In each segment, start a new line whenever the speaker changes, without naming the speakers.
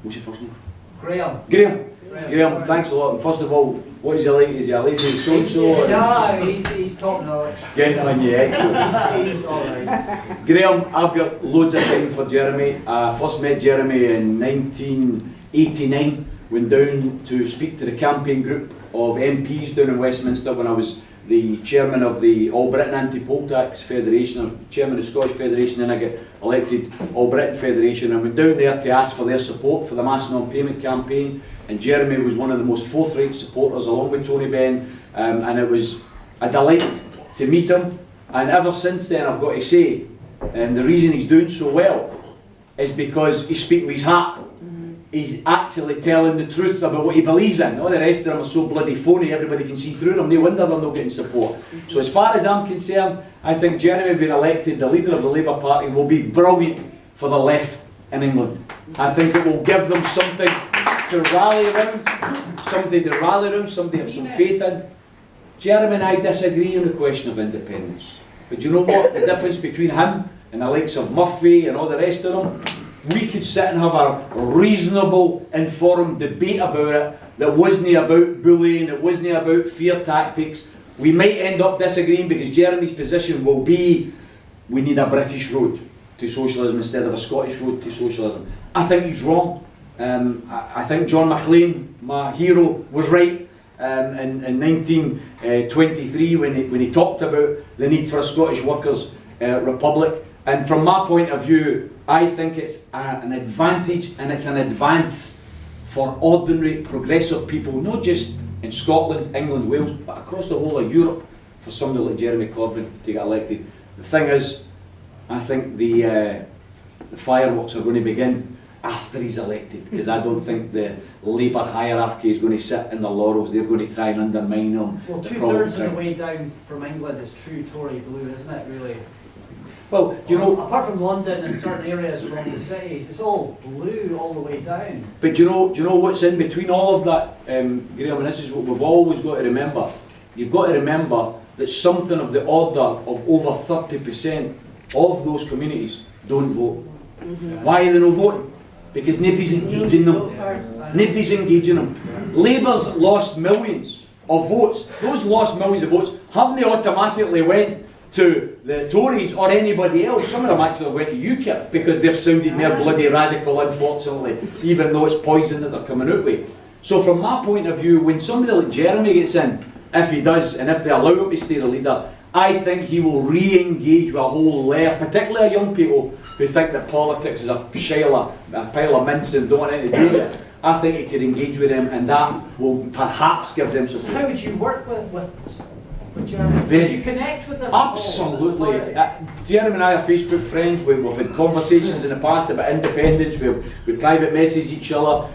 What's your first name?
Graham.
Graham, thanks a lot. And first of all, what is he like? Is he a lazy so-and-so?
Yeah, he's top notch.
Getting on you, excellent.
He's alright.
Graham, I've got loads of time for Jeremy. I first met Jeremy in 1989, went down to speak to the campaign group of MPs down in Westminster when I was the chairman of the All Britain Anti-Poll Tax Federation, or chairman of the Scottish Federation, and I got elected All Britain Federation. I went down there to ask for their support for the mass non-payment campaign, and Jeremy was one of the most forthright supporters along with Tony Benn, and it was a delight to meet him. And ever since then, I've got to say, and the reason he's doing so well is because he's speaking with his heart. He's actually telling the truth about what he believes in. All the rest of them are so bloody phony, everybody can see through them. No wonder they're not getting support. So as far as I'm concerned, I think Jeremy being elected the leader of the Labour Party will be brilliant for the left in England. I think it will give them something to rally around, something to have some faith in. Jeremy and I disagree on the question of independence. But you know what? The difference between him and the likes of Murphy and all the rest of them, we could sit and have a reasonable, informed debate about it that wasn't about bullying, it wasn't about fear tactics. We might end up disagreeing because Jeremy's position will be we need a British road to socialism instead of a Scottish road to socialism. I think he's wrong. I think John Maclean, my hero, was right in 1923 when he talked about the need for a Scottish workers' republic. And from my point of view, I think it's an advantage and it's an advance for ordinary progressive people, not just in Scotland, England, Wales, but across the whole of Europe, for somebody like Jeremy Corbyn to get elected. The thing is, I think the fireworks are going to begin after he's elected, because I don't think the Labour hierarchy is going to sit in the laurels. They're going to try and undermine him.
Well, 2/3 of the way down from England is true Tory blue, isn't it, really?
Well, you know,
apart from London and certain areas around the cities, it's all blue all the way down.
But do you know what's in between all of that, Graham? And this is what we've always got to remember. You've got to remember that something of the order of over 30% of those communities don't vote. Mm-hmm. Why are they not voting? Because nobody's engaging them. Nobody's engaging them. Labour's lost millions of votes. Those lost millions of votes haven't automatically went to the Tories or anybody else. Some of them actually went to UKIP because they've sounded more bloody radical, unfortunately, even though it's poison that they're coming out with. So from my point of view, when somebody like Jeremy gets in, if he does, and if they allow him to stay the leader, I think he will re-engage with a whole layer, particularly young people who think that politics is a pile of mince and don't want anything to do with it. I think he could engage with them, and that will perhaps give them support.
So how would you work with Jeremy? Would you connect with them?
Absolutely. Jeremy and I are Facebook friends. We've had conversations in the past about independence. We private message each other.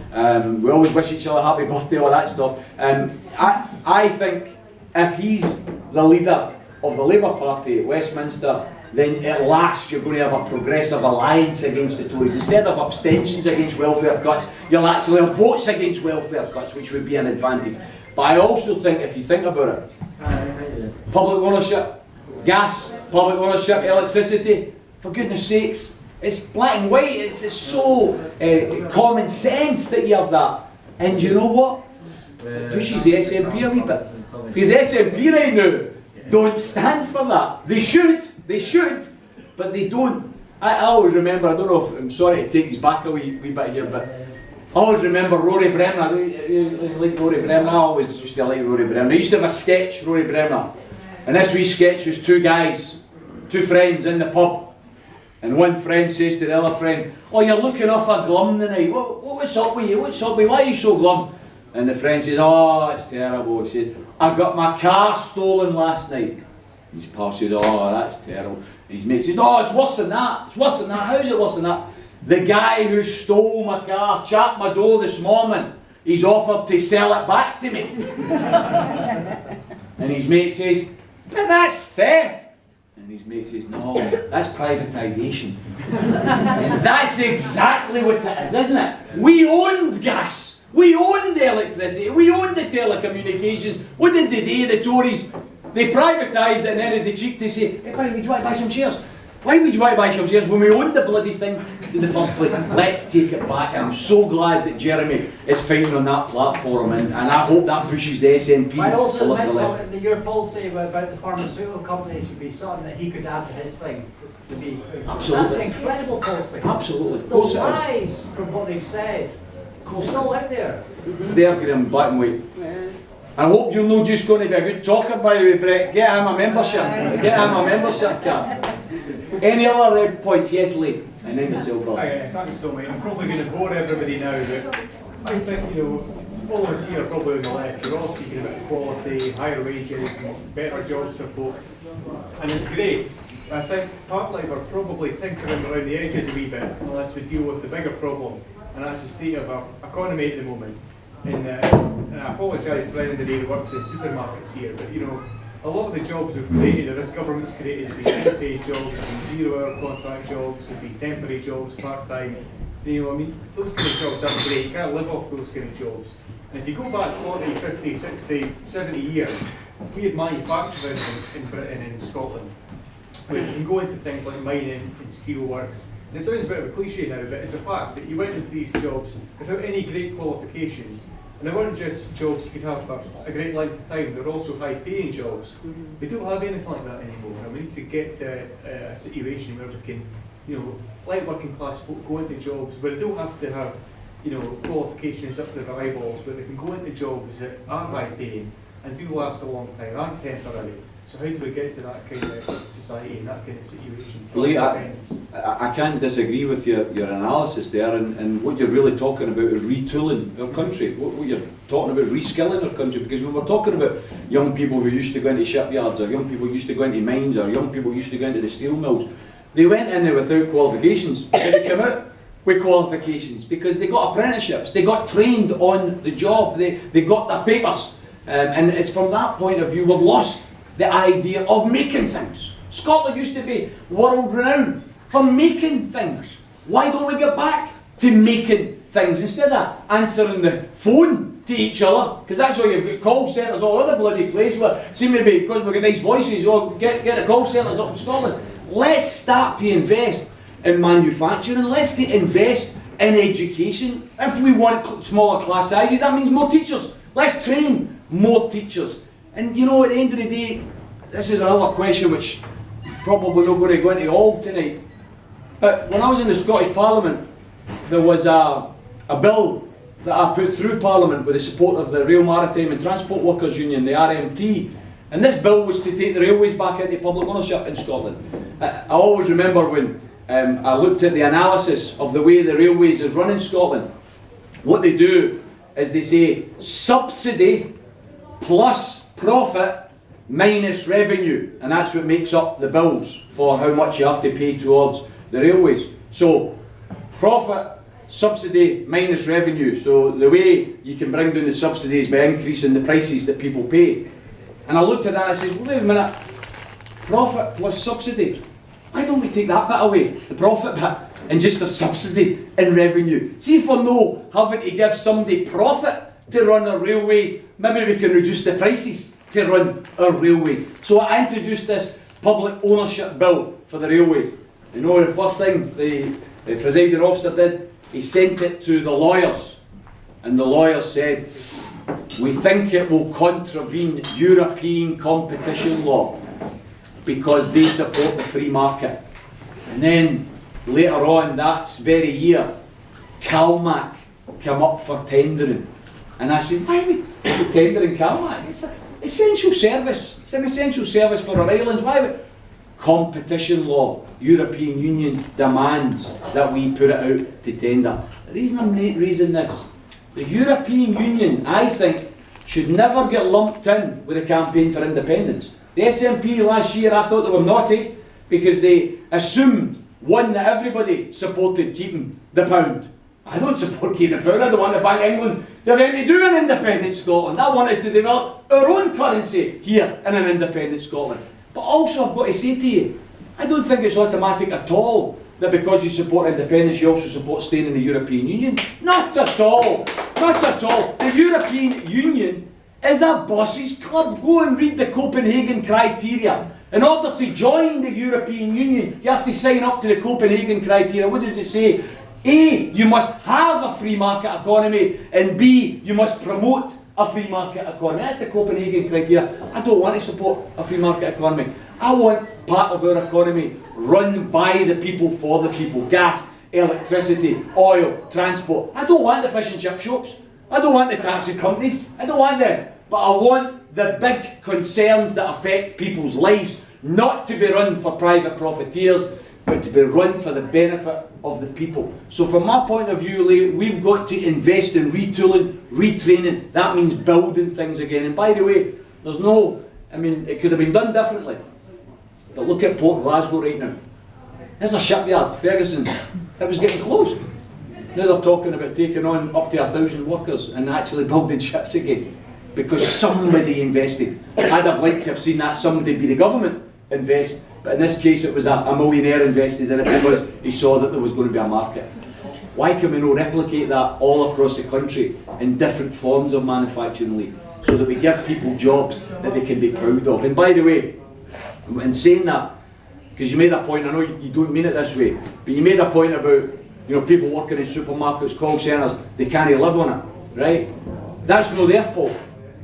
We always wish each other happy birthday, all that stuff. I think if he's the leader of the Labour Party at Westminster, then at last you're going to have a progressive alliance against the Tories. Instead of abstentions against welfare cuts, you'll actually have votes against welfare cuts, which would be an advantage. But I also think, if you think about it, public ownership, gas, public ownership, electricity, for goodness sakes, it's black and white, it's so common sense that you have that. And you know what? It pushes the SNP a wee bit. Because the SNP right now don't stand for that. They should, but they don't. I always remember, I don't know if, I'm sorry to take his back a wee bit here, but I always remember Rory Bremner. I like Rory Bremner. I always used to like Rory Bremner. I used to have a sketch, Rory Bremner. And this wee sketch was two guys, two friends in the pub. And one friend says to the other friend, "Oh, you're looking awful glum tonight. What's up with you? What's up with you? Why are you so glum?" And the friend says, "Oh, it's terrible." He says, "I got my car stolen last night." His pal says, "Oh, that's terrible." And his mate says, "Oh, it's worse than that. It's worse than that. How is it worse than that? The guy who stole my car, chapped my door this morning, he's offered to sell it back to me." And his mate says, "But that's theft." And his mate says, "No, that's privatisation." And that's exactly what it is, isn't it? We owned gas, we owned the electricity, we owned the telecommunications. What did they do, the Tories? They privatised it and then had the cheek to say, "Hey, buddy, would you want to buy some shares?" Why would you want to buy some shares when we owned the bloody thing in the first place? Let's take it back. I'm so glad that Jeremy is fighting on that platform, and I hope that pushes the SNP
But
a
also
little left.
meant your policy about the pharmaceutical companies would be something that he could add to his thing to be.
Absolutely.
That's an incredible policy.
Absolutely. Of
The
course it is.
lies from what they've said. It's all out there.
It's there, Graham, black and white. I hope you're not just going to be a good talker, by the way, Brett. Get him a membership. Get him a membership card. Any other red points? Yes, Lee. And then yourself, brother.
Thanks, Tommy. I'm probably going to bore everybody now, but I think, all of us here probably on the left, we're all speaking about equality, higher wages, and better jobs for folk. And it's great. I think partly we're probably tinkering around the edges a wee bit unless we deal with the bigger problem, and that's the state of our economy at the moment. And I apologise for anybody who works in supermarkets here, but a lot of the jobs we've created, or this government's created, have been unpaid jobs, have been 0-hour contract jobs, have been temporary jobs, part-time. Those kind of jobs aren't great. You can't live off those kind of jobs. And if you go back 40, 50, 60, 70 years, we had manufacturing in Britain and in Scotland. We can go into things like mining and steelworks. And it sounds a bit of a cliche now, but it's a fact that you went into these jobs without any great qualifications. And they weren't just jobs you could have for a great length of time, they're also high-paying jobs. We don't have anything like that anymore, and we need to get to a situation where we can, let working class folk go into jobs where they don't have to have, qualifications up to their eyeballs, but they can go into jobs that are high-paying and do last a long time, aren't temporary. So how do we get to that kind of society and that kind of situation?
Lee, I can't disagree with your analysis there, and what you're really talking about is retooling our country. What you're talking about is reskilling our country, because when we're talking about young people who used to go into shipyards, or young people who used to go into mines, or young people who used to go into the steel mills, they went in there without qualifications, but they came out with qualifications because they got apprenticeships, they got trained on the job, they got their papers, and it's from that point of view we've lost the idea of making things. Scotland used to be world renowned for making things. Why don't we get back to making things instead of answering the phone to each other? Because that's why you've got call centres all over the bloody place where seem to be, because we've got nice voices, get the call centres up in Scotland. Let's start to invest in manufacturing, let's invest in education. If we want smaller class sizes, that means more teachers. Let's train more teachers. And at the end of the day, this is another question which probably not going to go into all tonight. But when I was in the Scottish Parliament, there was a bill that I put through Parliament with the support of the Rail, Maritime and Transport Workers Union, the RMT. And this bill was to take the railways back into public ownership in Scotland. I always remember when I looked at the analysis of the way the railways is run in Scotland. What they do is they say subsidy plus profit minus revenue, and that's what makes up the bills for how much you have to pay towards the railways. So profit, subsidy minus revenue. So the way you can bring down the subsidy is by increasing the prices that people pay. And I looked at that and I said, well, wait a minute, profit plus subsidy, why don't we take that bit away, the profit bit, and just a subsidy in revenue? See if we're not having to give somebody profit to run our railways, maybe we can reduce the prices to run our railways. So I introduced this public ownership bill for the railways. The first thing the presiding officer did, he sent it to the lawyers, and the lawyers said, we think it will contravene European competition law because they support the free market. And then later on that very year, CalMac came up for tendering. And I said, why are we tendering CalMac? It's an essential service. It's an essential service for our islands. Why are we? Competition law, European Union demands that we put it out to tender. The reason I'm raising this, the European Union, I think, should never get lumped in with a campaign for independence. The SNP last year, I thought they were naughty because they assumed, one, that everybody supported keeping the pound. I don't support keeping the pound. I don't want the Bank of England to have anything to do with independent Scotland. I want us to develop our own currency here in an independent Scotland. But also I've got to say to you, I don't think it's automatic at all that because you support independence you also support staying in the European Union. Not at all. Not at all. The European Union is a boss's club. Go and read the Copenhagen criteria. In order to join the European Union, you have to sign up to the Copenhagen criteria. What does it say? A, you must have a free market economy, and B, you must promote a free market economy. That's the Copenhagen criteria. I don't want to support a free market economy. I want part of our economy run by the people, for the people. Gas, electricity, oil, transport. I don't want the fish and chip shops. I don't want the taxi companies. I don't want them. But I want the big concerns that affect people's lives not to be run for private profiteers, but to be run for the benefit of the people. So from my point of view, Lee, we've got to invest in retooling, retraining. That means building things again. And by the way, there's no, I mean, it could have been done differently. But look at Port Glasgow right now. There's a shipyard, Ferguson. It was getting closed. Now they're talking about taking on up to 1,000 workers and actually building ships again. Because somebody invested. I'd have liked to have seen that somebody be the government invest. But in this case, it was a millionaire invested in it because he saw that there was going to be a market. Why can we not replicate that all across the country in different forms of manufacturing, Lee, so that we give people jobs that they can be proud of? And by the way, in saying that, because you made a point, I know you don't mean it this way, but you made a point about, you know, people working in supermarkets, call centres, they can't live on it, right? That's not their fault.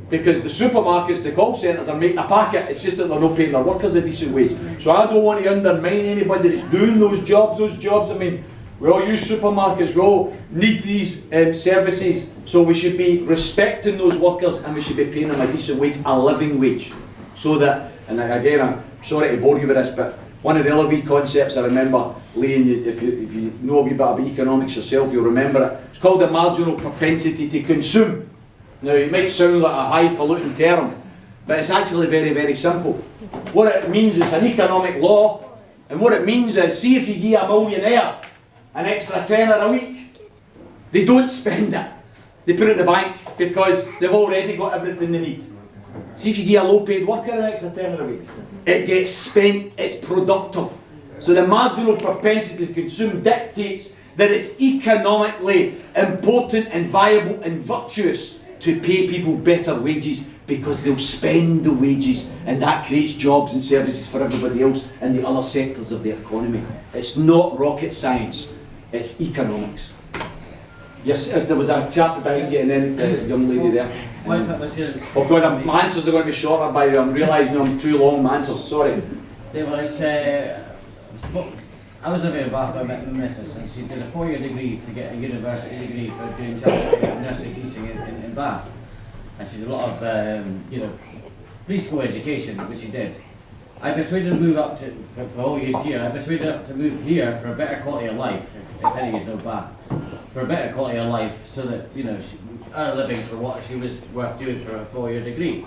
Because the supermarkets, the call centres are making a packet, it's just that they're not paying their workers a decent wage. So I don't want to undermine anybody that's doing those jobs. I mean, we all use supermarkets, we all need these services, so we should be respecting those workers and we should be paying them a decent wage, a living wage. So that, and again, I'm sorry to bore you with this, but one of the other wee concepts I remember, Lee, and if you know a wee bit about economics yourself, you'll remember it. It's called the marginal propensity to consume. Now, it might sound like a highfalutin term, but it's actually very, very simple. What it means is an economic law, and what it means is, see if you give a millionaire an extra tenner a week, they don't spend it. They put it in the bank because they've already got everything they need. See if you give a low-paid worker an extra tenner a week, it gets spent, it's productive. So the marginal propensity to consume dictates that it's economically important and viable and virtuous to pay people better wages because they'll spend the wages and that creates jobs and services for everybody else in the other sectors of the economy. It's not rocket science, it's economics. Yes, there was a chap behind you and then the young lady there. Oh God, my answers are going to be shorter by the way. I'm realising I'm too long, my answers, sorry.
I was living in Bath, I met my missus, and she did a 4-year degree to get a university degree for doing nursery teaching in Bath. And she did a lot of, preschool education, which she did. I persuaded her to move up to, for all years here, I persuaded her to move here for a better quality of life, if any of you know Bath, for a better quality of life, so that, you know, she earned a living for what she was worth doing for a 4-year degree.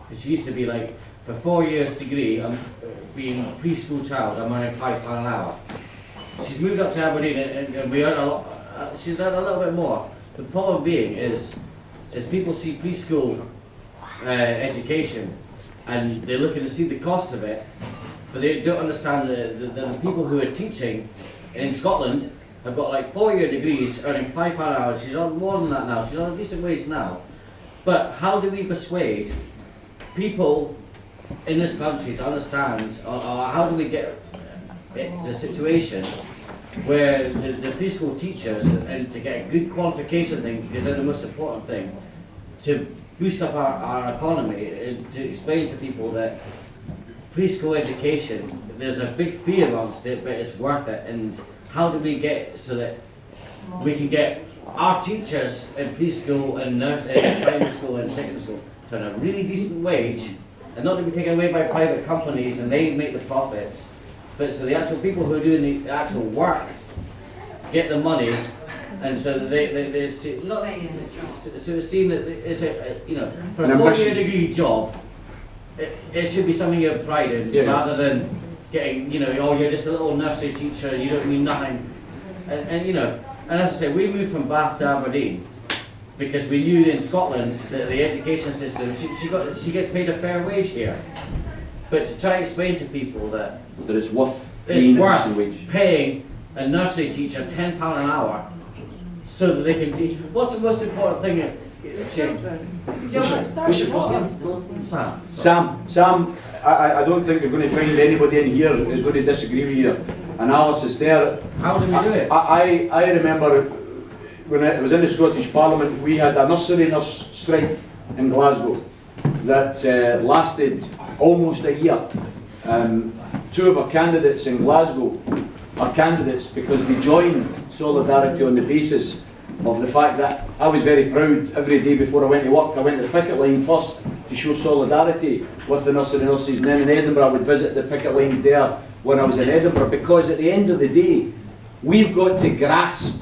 Because she used to be like, for 4 years degree, being a preschool child, I'm earning £5 an hour. She's moved up to Aberdeen and we earn a lot, she's earned a little bit more. The problem being is people see preschool education and they're looking to see the cost of it, but they don't understand the people who are teaching in Scotland have got like 4-year degrees earning £5 an hour. She's on more than that now, she's on a decent wage now. But how do we persuade people in this country to understand, or how do we get the situation where the preschool teachers, and to get a good qualification thing, because they're the most important thing, to boost up our economy, to explain to people that preschool education, there's a big fee amongst it, but it's worth it. And how do we get so that we can get our teachers in preschool and primary school and secondary school to earn a really decent wage, and not to be taken away by private companies and they make the profits, but so the actual people who are doing the actual work get the money, and so they see, so it's seen that it's for a 4-year degree job, it should be something you have pride in, rather than getting, oh, you're just a little nursery teacher and you don't mean nothing. And as I say, we moved from Bath to Aberdeen because we knew in Scotland that the education system, she gets paid a fair wage here. But to try to explain to people that
it's worth
paying a nursery teacher £10 an hour so that they can teach. What's the most important thing
What's your first name?
Sam.
Sam, I don't think you're going to find anybody in here who's going to disagree with your analysis there.
How did we do it?
I remember when I was in the Scottish Parliament, we had a nursery nurse strike in Glasgow that lasted almost a year. Two of our candidates in Glasgow are candidates because they joined Solidarity on the basis of the fact that I was very proud every day before I went to work. I went to the picket line first to show solidarity with the nursery nurses, and then in Edinburgh I would visit the picket lines there when I was in Edinburgh, because at the end of the day we've got to grasp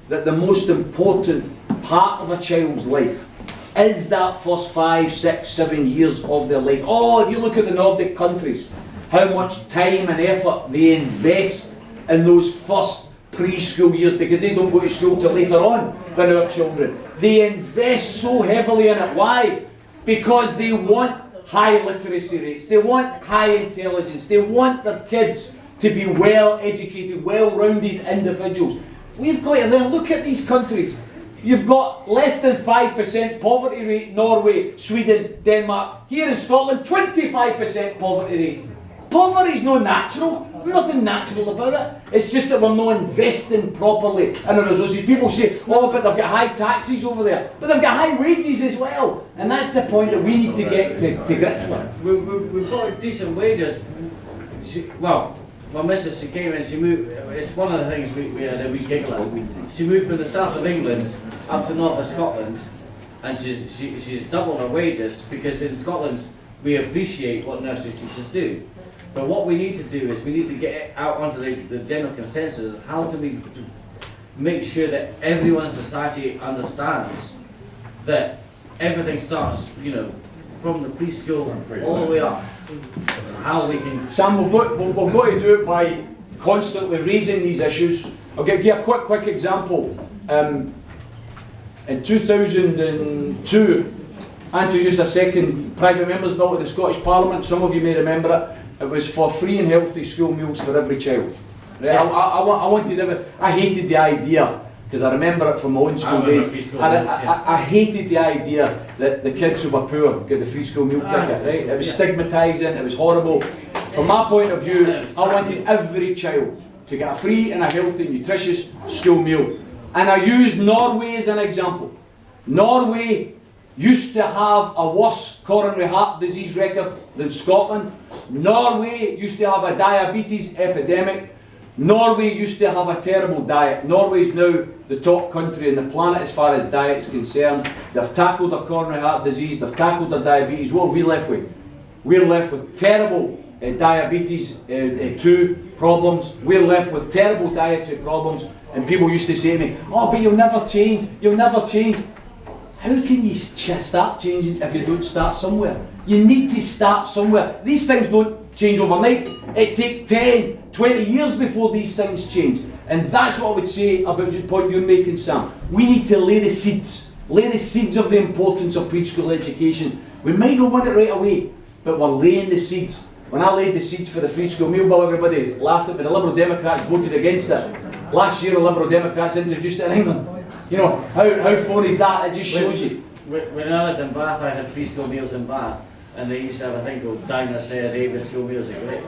that the most important part of a child's life is that first 5, 6, 7 years of their life. Oh, if you look at the Nordic countries, how much time and effort they invest in those first preschool years, because they don't go to school till later on than our children. They invest so heavily in it. Why? Because they want high literacy rates, they want high intelligence, they want their kids to be well educated, well-rounded individuals. We've got to then look at these countries. You've got less than 5% poverty rate, Norway, Sweden, Denmark. Here in Scotland, 25% poverty rate. Poverty is not natural, nothing natural about it. It's just that we're not investing properly in our resources. People say, oh, but they've got high taxes over there. But they've got high wages as well. And that's the point that we need to get to grips with.
We've got decent wages. Well, my missus, she came in, she moved, it's one of the things we had a wee giggle at. She moved from the south of England up to north of Scotland, and she's doubled her wages, because in Scotland we appreciate what nursery teachers do. But what we need to do is we need to get it out onto the general consensus of how to make sure that everyone in society understands that everything starts, from the preschool all the way up. How we can...
Sam, we've got to do it by constantly raising these issues. I'll give you a quick example. In 2002, I introduced a second private members bill at the Scottish Parliament. Some of you may remember it. It was for free and healthy school meals for every child. Right?
Yes.
I hated the idea, because I remember it from my own school days. I hated the idea that the kids who were poor get the free school meal ticket. Right? It was stigmatising, it was horrible. From my point of view, I wanted every child to get a free and a healthy, nutritious school meal. And I used Norway as an example. Norway used to have a worse coronary heart disease record than Scotland. Norway used to have a diabetes epidemic. Norway used to have a terrible diet. Norway is now the top country on the planet as far as diet is concerned. They've tackled their coronary heart disease, they've tackled their diabetes. What are we left with? We're left with terrible diabetes 2 problems. We're left with terrible dietary problems. And people used to say to me, oh, but you'll never change, you'll never change. How can you start changing if you don't start somewhere? You need to start somewhere. These things don't change overnight. It takes 10, 20 years before these things change. And that's what I would say about the point you're making, Sam. We need to lay the seeds of the importance of preschool education. We might not want it right away, but we're laying the seeds. When I laid the seeds for the free school meal bill, everybody laughed at me. The Liberal Democrats voted against it. Last year, the Liberal Democrats introduced it in England. How funny is that? It just shows you.
When I lived in Bath, I had free school meals in Bath, and they used to have a thing called Diner Says Ava school meals are great.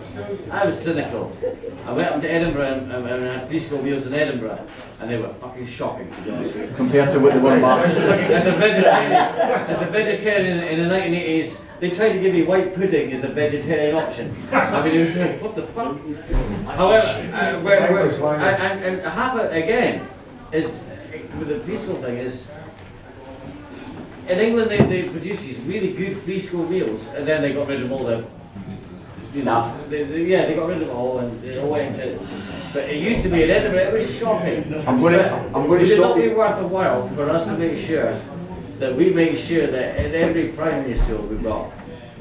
I was cynical. I went up to Edinburgh and had free school meals in Edinburgh, and they were fucking shocking, to be honest with you.
Compared to what they were back.
As a vegetarian in the 1980s, they tried to give me white pudding as a vegetarian option. I mean, it was like, what the fuck? However, and half it again is, with the free school thing is, in England they produce these really good free school meals, and then they got rid of all the
Stuff.
they got rid of it all, and they all went to. But it used to be in Edinburgh, it was shocking.
I'm going to
Would it not
stop
be
you.
worth a while for us to make sure that we make sure that in every primary school we've got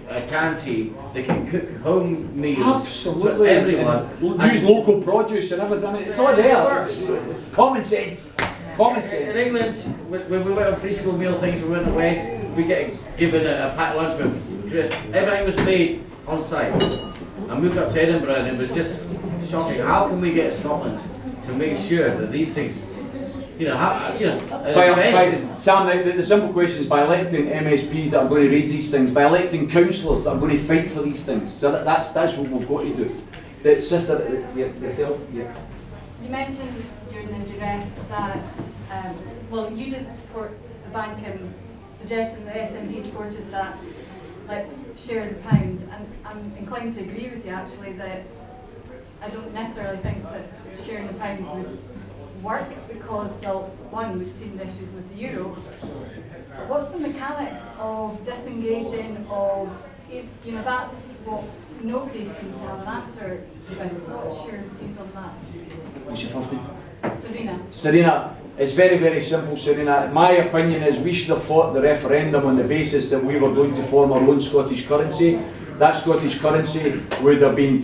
a canteen that can cook home meals
Absolutely.
for everyone.
And use local produce and everything. It's all there. It's common sense. Common
In
sense.
England, when we went on free school meal things, we went away, we get given a packed lunch with crisps. Everything was made on site. I moved up to Edinburgh and it was just shocking. How can we get Scotland to make sure that these things you know, how, you know,
Sam, the simple question is, by electing MSPs that are going to raise these things, by electing councillors that are going to fight for these things, so that's what we've got to do. The sister, yourself, yeah.
You mentioned during the direct that, well, you did support the bank and suggestion that SNP supported that, let's share the pound, and I'm inclined to agree with you actually that I don't necessarily think that sharing the pound would work because, well, one, we've seen the issues with the euro. But what's the mechanics of disengaging, of, you know, that's what nobody seems to have an answer to. What's your views on that?
What's your first name?
Serena.
Serena, it's very, very simple, Serena. My opinion is we should have fought the referendum on the basis that we were going to form our own Scottish currency. That Scottish currency would have been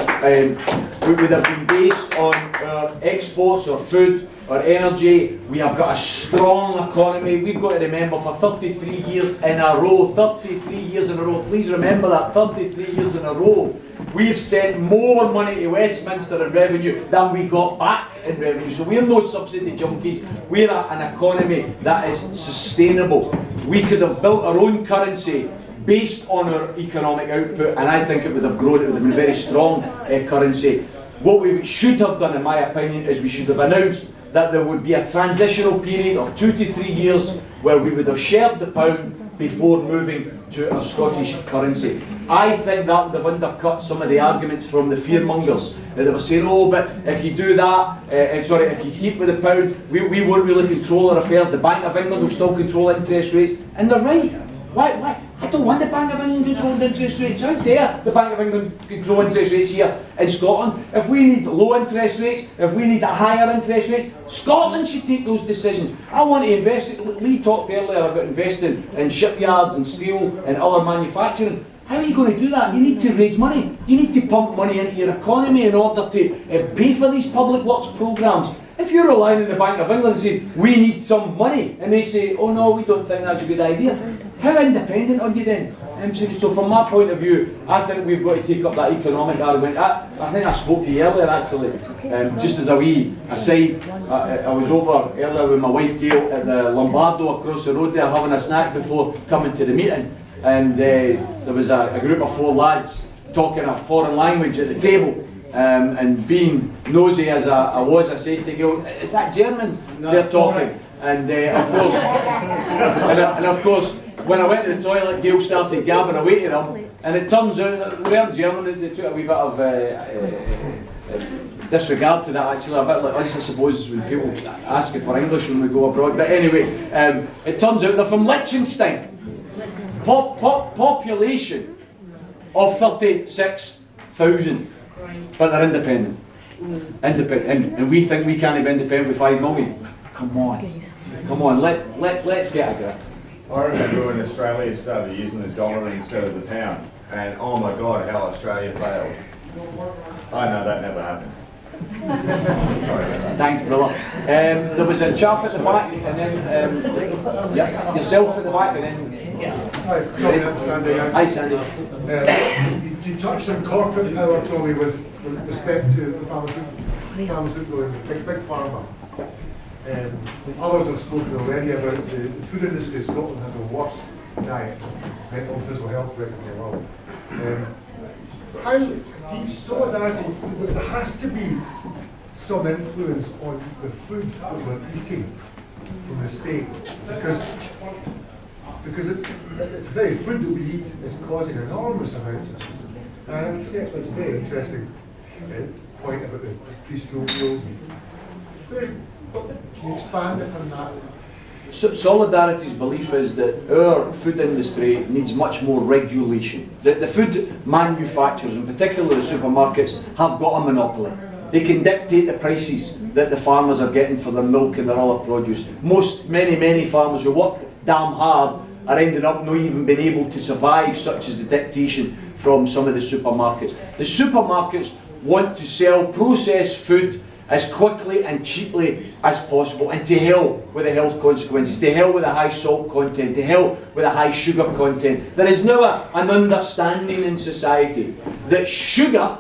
based on our exports, our food, our energy. We have got a strong economy. We've got to remember for 33 years in a row, 33 years in a row, please remember that, 33 years in a row, we've sent more money to Westminster in revenue than we got back in revenue. So we're no subsidy junkies. We're an economy that is sustainable. We could have built our own currency based on our economic output, and I think it would have grown. It would have been a very strong currency. What we should have done, in my opinion, is we should have announced that there would be a transitional period of 2 to 3 years where we would have shared the pound before moving to a Scottish currency. I think that would have undercut some of the arguments from the fearmongers that were saying, oh, but if you do that, if you keep with the pound, we won't really control our affairs. The Bank of England will still control interest rates. And they're right. Why? I don't want the Bank of England controlling interest rates. How dare the Bank of England control interest rates here in Scotland? If we need low interest rates, if we need a higher interest rates, Scotland should take those decisions. I want to invest. Lee talked earlier about investing in shipyards and steel and other manufacturing. How are you going to do that? You need to raise money. You need to pump money into your economy in order to pay for these public works programmes. If you're relying on the Bank of England and saying, we need some money, and they say, oh no, we don't think that's a good idea, how independent are you then? So from my point of view, I think we've got to take up that economic argument. I think I spoke to you earlier actually, just as a wee aside. I was over earlier with my wife Gail at the Lombardo across the road there having a snack before coming to the meeting, and there was a group of 4 lads talking a foreign language at the table. And being nosy as I was, I says to Gail, is that German they're talking? And of course, when I went to the toilet, Gail started gabbing away to them, and it turns out that they weren't German. They took a wee bit of disregard to that actually, a bit like us I suppose when people ask for English when we go abroad. But anyway, it turns out they're from Liechtenstein. Population of 36,000. But they're independent. And we think we can't be independent with 5 million. Come on, let's get a grip.
I remember when Australia started using the dollar instead of the pound, and oh my God, how Australia failed. I know that never happened. Sorry about that.
Thanks, brother. There was a chap at the back, and then yourself at the back, and then.
Hi, Sandy.
Hi, Sandy.
You touched on corporate power, Tommy, with respect to the pharmaceutical and big pharma. Others have spoken already about the food industry. Scotland has the worst diet, mental physical health record in the world. Solidarity, there has to be some influence on the food that we're eating from the state, because it's the very food that we eat is causing enormous amounts of. And it's actually a very interesting point about the preschool meals. Can you expand upon that?
Solidarity's belief is that our food industry needs much more regulation. The food manufacturers, in particular the supermarkets, have got a monopoly. They can dictate the prices that the farmers are getting for their milk and their other produce. Many farmers who work damn hard are ending up not even being able to survive, such as the dictation from some of the supermarkets. The supermarkets want to sell processed food as quickly and cheaply as possible, and to hell with the health consequences, to hell with the high salt content, to hell with the high sugar content. There is now an understanding in society that sugar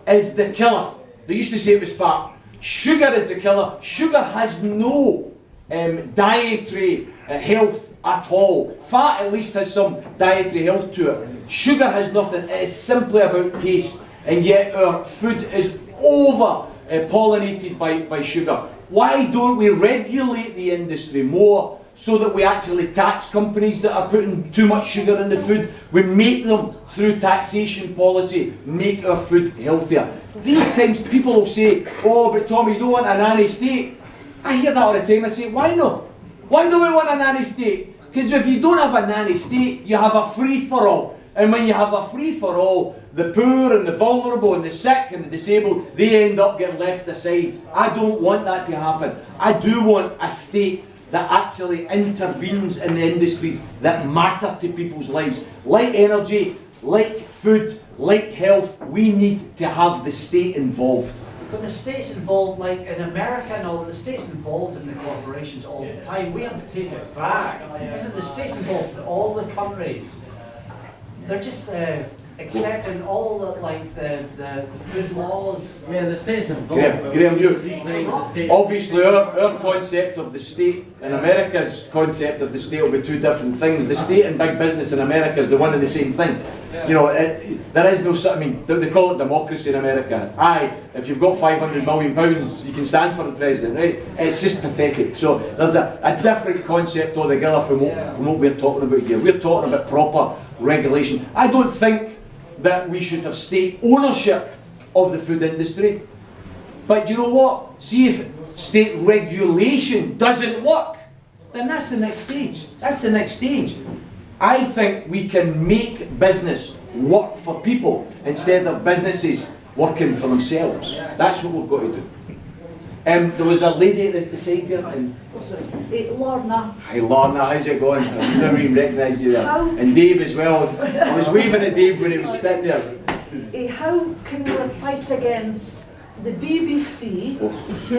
is the killer. They used to say it was fat. Sugar is the killer. Sugar has no dietary health at all. Fat at least has some dietary health to it. Sugar has nothing. It is simply about taste. And yet our food is over pollinated by sugar. Why don't we regulate the industry more so that we actually tax companies that are putting too much sugar in the food? We make them, through taxation policy, make our food healthier. These times people will say, oh, but Tommy, you don't want a nanny state. I hear that all the time. I say, why not? Why do we want a nanny state? Because if you don't have a nanny state, you have a free-for-all. And when you have a free-for-all, the poor and the vulnerable and the sick and the disabled, they end up getting left aside. I don't want that to happen. I do want a state that actually intervenes in the industries that matter to people's lives. Like energy, like food, like health, we need to have the state involved.
But the state's involved, like in America and all, the state's involved in the corporations all the time. We have to take it back. Isn't the state's involved in all the countries? They're just accepting all the, like the food laws.
Yeah, the state's involved.
Graham, obviously our concept of the state and America's concept of the state will be two different things. The state and big business in America is the one and the same thing. You know, there is no, I mean, they call it democracy in America. Aye, if you've got £500 million, you can stand for the president, right? It's just pathetic. So there's a different concept altogether from what we're talking about here. We're talking about proper regulation. I don't think that we should have state ownership of the food industry. But you know what? See, if state regulation doesn't work, then that's the next stage. That's the next stage. I think we can make business work for people instead of businesses working for themselves. That's what we've got to do. There was a lady at the side there.
Lorna.
Hi Lorna, how's it going? I never even recognised you there. And Dave as well. I was waving at Dave when he was sitting there.
How can we fight against the BBC, who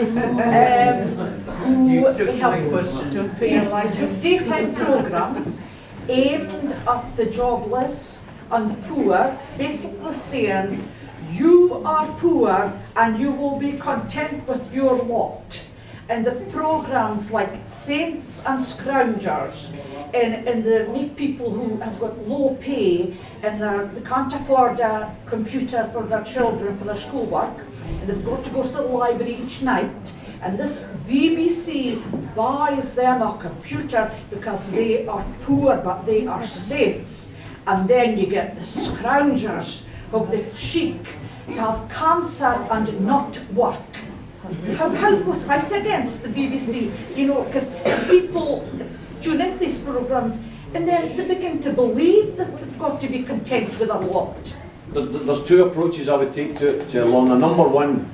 have daytime programmes aimed at the jobless and the poor, basically saying, you are poor and you will be content with your lot. And the programmes like Saints and Scroungers, and they make people who have got low pay and they can't afford a computer for their children for their schoolwork, and they've got to go to the library each night. And this BBC buys them a computer because they are poor but they are saints. And then you get the scroungers who have the cheek to have cancer and not work. How do we fight against the BBC? You know, because people tune into these programmes and then they begin to believe that they've got to be content with their lot.
There's two approaches I would take to Lorna. Number one,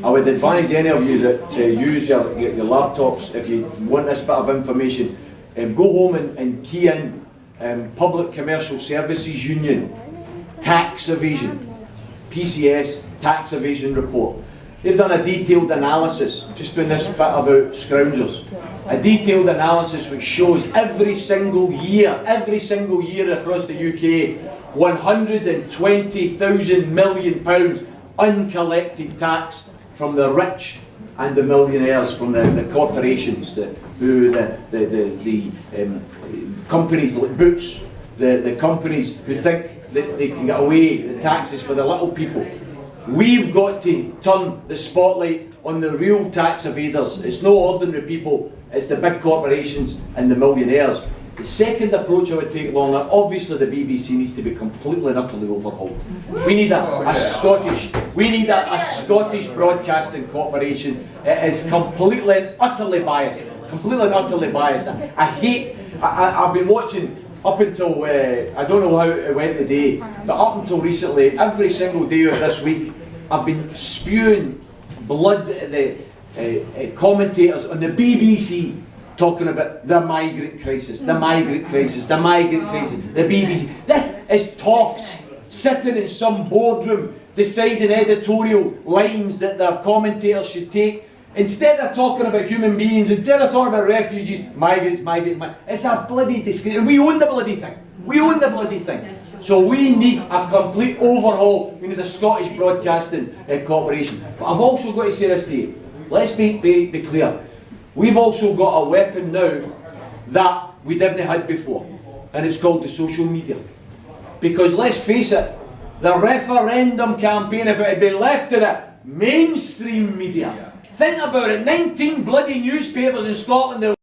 I would advise any of you that use your laptops, if you want this bit of information, go home and key in Public Commercial Services Union, tax evasion, PCS, tax evasion report. They've done a detailed analysis, just doing this bit about scroungers. A detailed analysis which shows every single year across the UK, £120,000 million uncollected tax from the rich and the millionaires, from the corporations, the companies like Boots, the companies who think that they can get away with the taxes for the little people. We've got to turn the spotlight on the real tax evaders. It's no ordinary people, it's the big corporations and the millionaires. The second approach I would take longer, obviously the BBC needs to be completely and utterly overhauled. We need a Scottish broadcasting corporation. It is completely and utterly biased. I've been watching up until, I don't know how it went today, but up until recently, every single day of this week, I've been spewing blood at the commentators on the BBC talking about the migrant crisis, the BBC. This is toffs sitting in some boardroom deciding editorial lines that their commentators should take. Instead of talking about human beings, instead of talking about refugees, migrants. It's a bloody disgrace. We own the bloody thing. So we need a complete overhaul. We need a Scottish Broadcasting Corporation. But I've also got to say this to you. Let's be clear. we've also got a weapon now that we didn't have before, and it's called the social media. Because let's face it, the referendum campaign, if it had been left to the mainstream media, think about it, 19 bloody newspapers in Scotland